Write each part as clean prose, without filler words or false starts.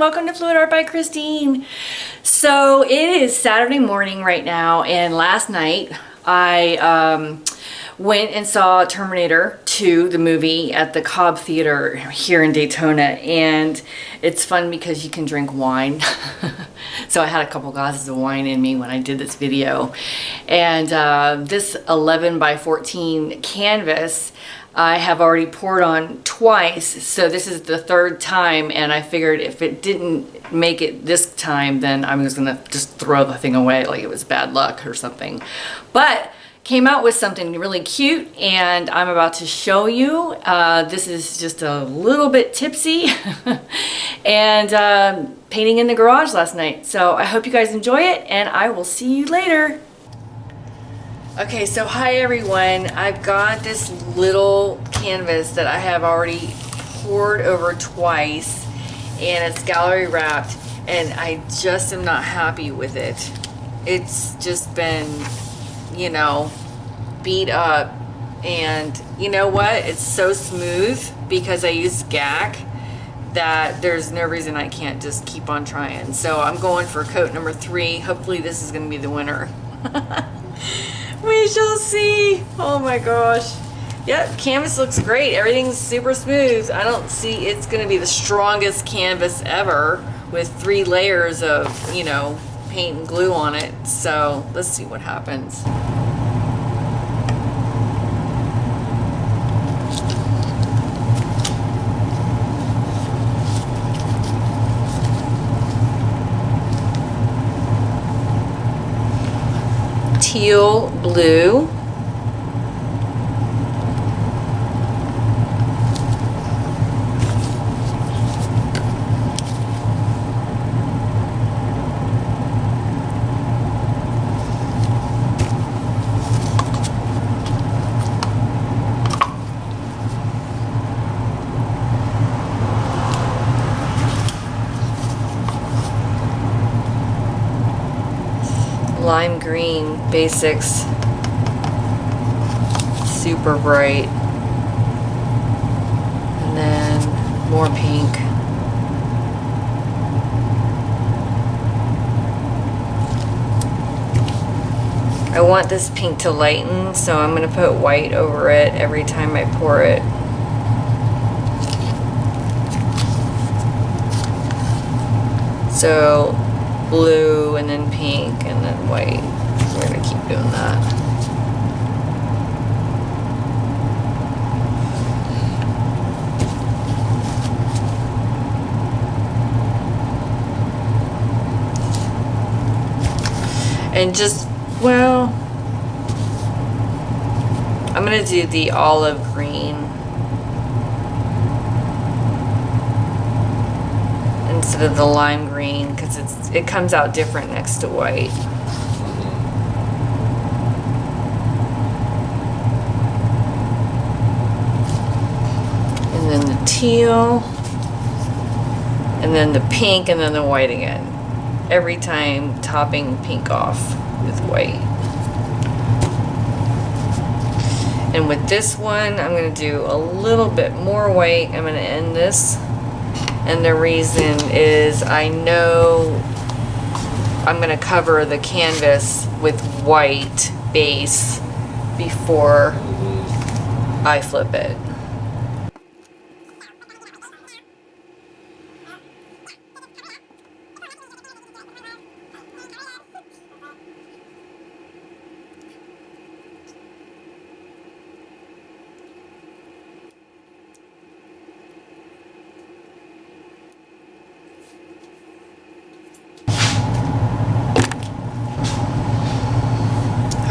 welcome to Fluid Art by Christine. So it is Saturday morning right now, and last night I went and saw Terminator 2, the movie, at the Cobb Theater here in Daytona, and it's fun because you can drink wine. So I had a couple glasses of wine in me when I did this video, and this 11 by 14 canvas I have already poured on twice, so this is the third time, and I figured if it didn't make it this time, then I'm just gonna throw the thing away like it was bad luck or something. But came out with something really cute, and I'm about to show you. This is just a little bit tipsy and painting in the garage last night. So I hope you guys enjoy it, and I will see you later. Okay, so hi everyone. I've got this little canvas that I have already poured over twice, and it's gallery wrapped, and I just am not happy with it. It's just been, you know, beat up, and you know what? It's so smooth because I used GAC that there's no reason I can't just keep on trying. So I'm going for coat number 3. Hopefully this is going to be the winner. We shall see. Oh my gosh. Yep, canvas looks great. Everything's super smooth. I don't see it's going to be the strongest canvas ever with 3 layers of, you know, paint and glue on it. So let's see what happens. Teal blue, lime green basics, super bright, and then more pink. I want this pink to lighten, so I'm going to put white over it every time I pour it. So blue and then pink and then white. We're gonna keep doing that. And just, well, I'm gonna do the olive green instead of the lime green because it comes out different next to white. And then the teal, and then the pink, and then the white again. Every time topping pink off with white. And with this one, I'm going to do a little bit more white. I'm going to end this. And the reason is I know I'm going to cover the canvas with white base before I flip it.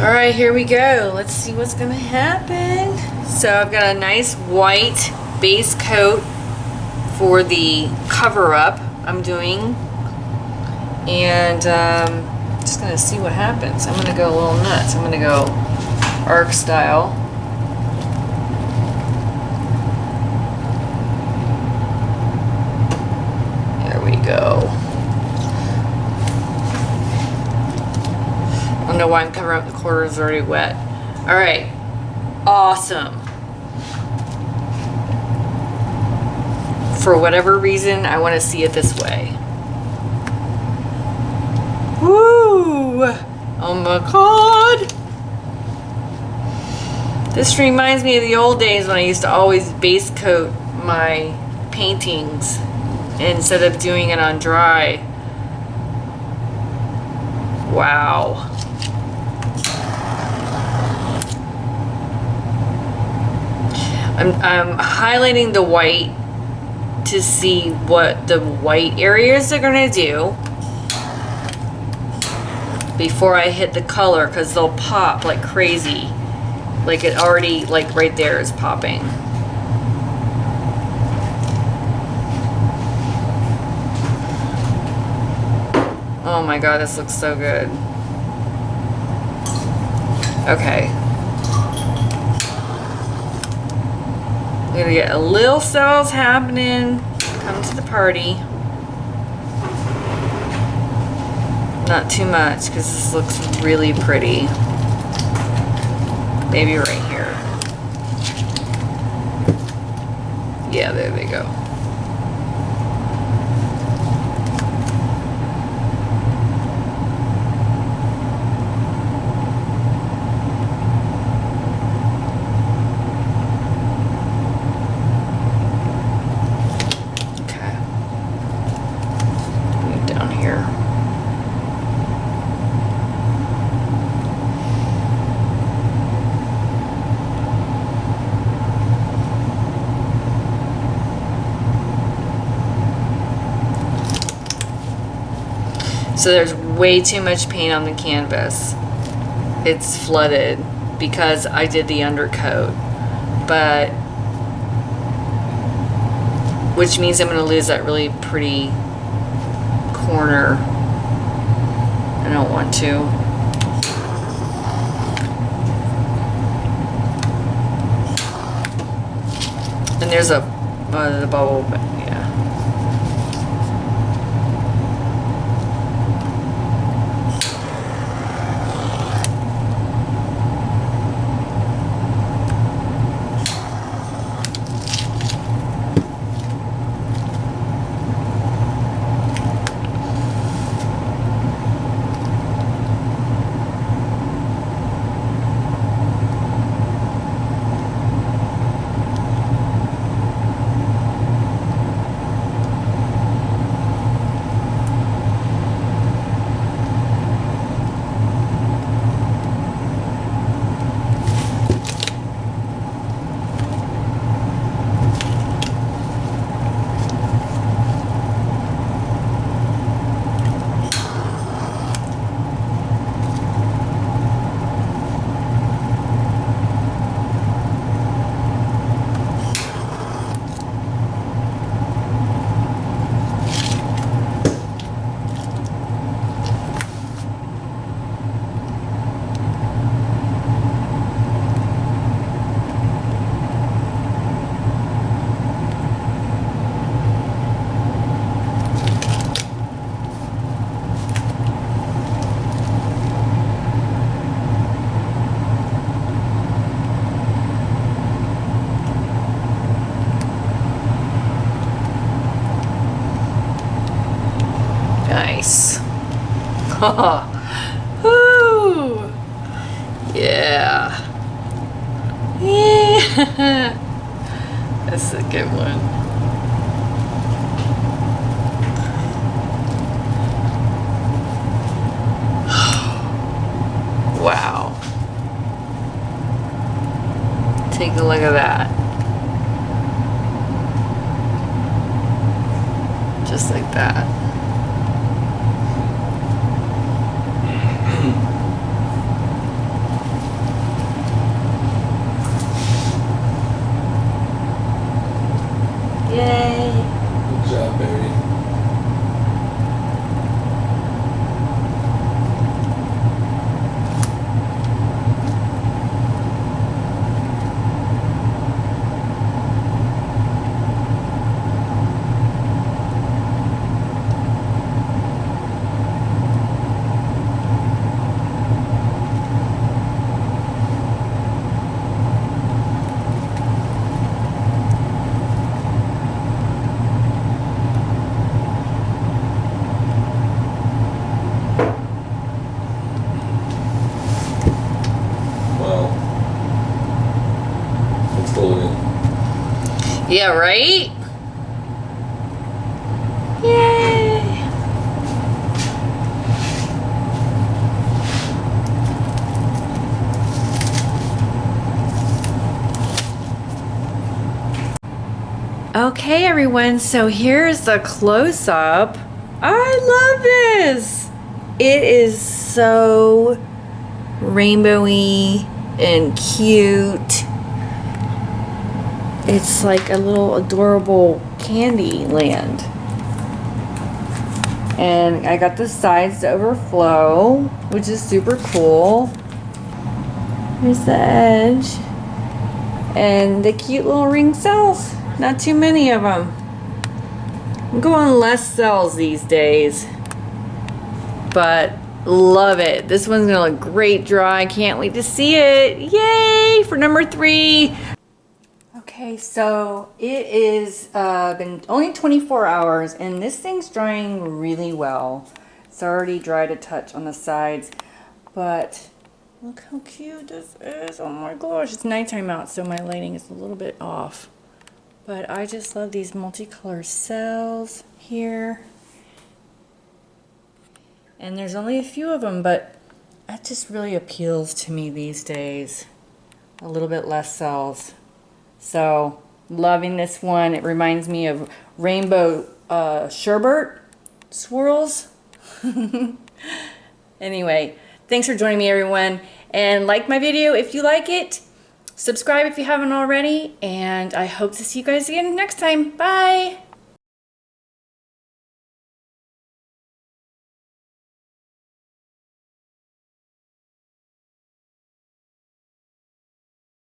Alright, here we go. Let's see what's going to happen. So I've got a nice white base coat for the cover-up I'm doing. And just going to see what happens. I'm going to go a little nuts. I'm going to go arc style. There we go. I don't know why I'm covering up the corners, already wet. Alright, awesome. For whatever reason, I want to see it this way. Woo! Oh my god! This reminds me of the old days when I used to always base coat my paintings instead of doing it on dry. Wow. I'm highlighting the white to see what the white areas are gonna do before I hit the color, because they'll pop like crazy. Like it already, like right there is popping. Oh my god, this looks so good. Okay. I'm gonna get a little cells happening. Come to the party. Not too much, because this looks really pretty. Maybe right here. Yeah, there they go. So there's way too much paint on the canvas. It's flooded because I did the undercoat, but which means I'm going to lose that really pretty corner. I don't want to. And there's a the bubble, but yeah. Nice. Woo! Yeah. Yeah. That's a good one. Wow. Take a look at that. Just like that. Yay! Good job, baby. Yeah, right? Yay! Okay, everyone, so here's the close-up. I love this. It is so rainbowy and cute. It's like a little adorable candy land. And I got the sides to overflow, which is super cool. Here's the edge. And the cute little ring cells. Not too many of them. I'm going less cells these days. But love it. This one's gonna look great dry. Can't wait to see it. Yay for number 3. Okay, so it is been only 24 hours and this thing's drying really well. It's already dried a touch on the sides, but look how cute this is. Oh my gosh, it's nighttime out, so my lighting is a little bit off. But I just love these multicolored cells here. And there's only a few of them, but that just really appeals to me these days. A little bit less cells. So, loving this one. It reminds me of rainbow sherbet swirls. Anyway, thanks for joining me, everyone. And like my video if you like it. Subscribe if you haven't already. And I hope to see you guys again next time. Bye!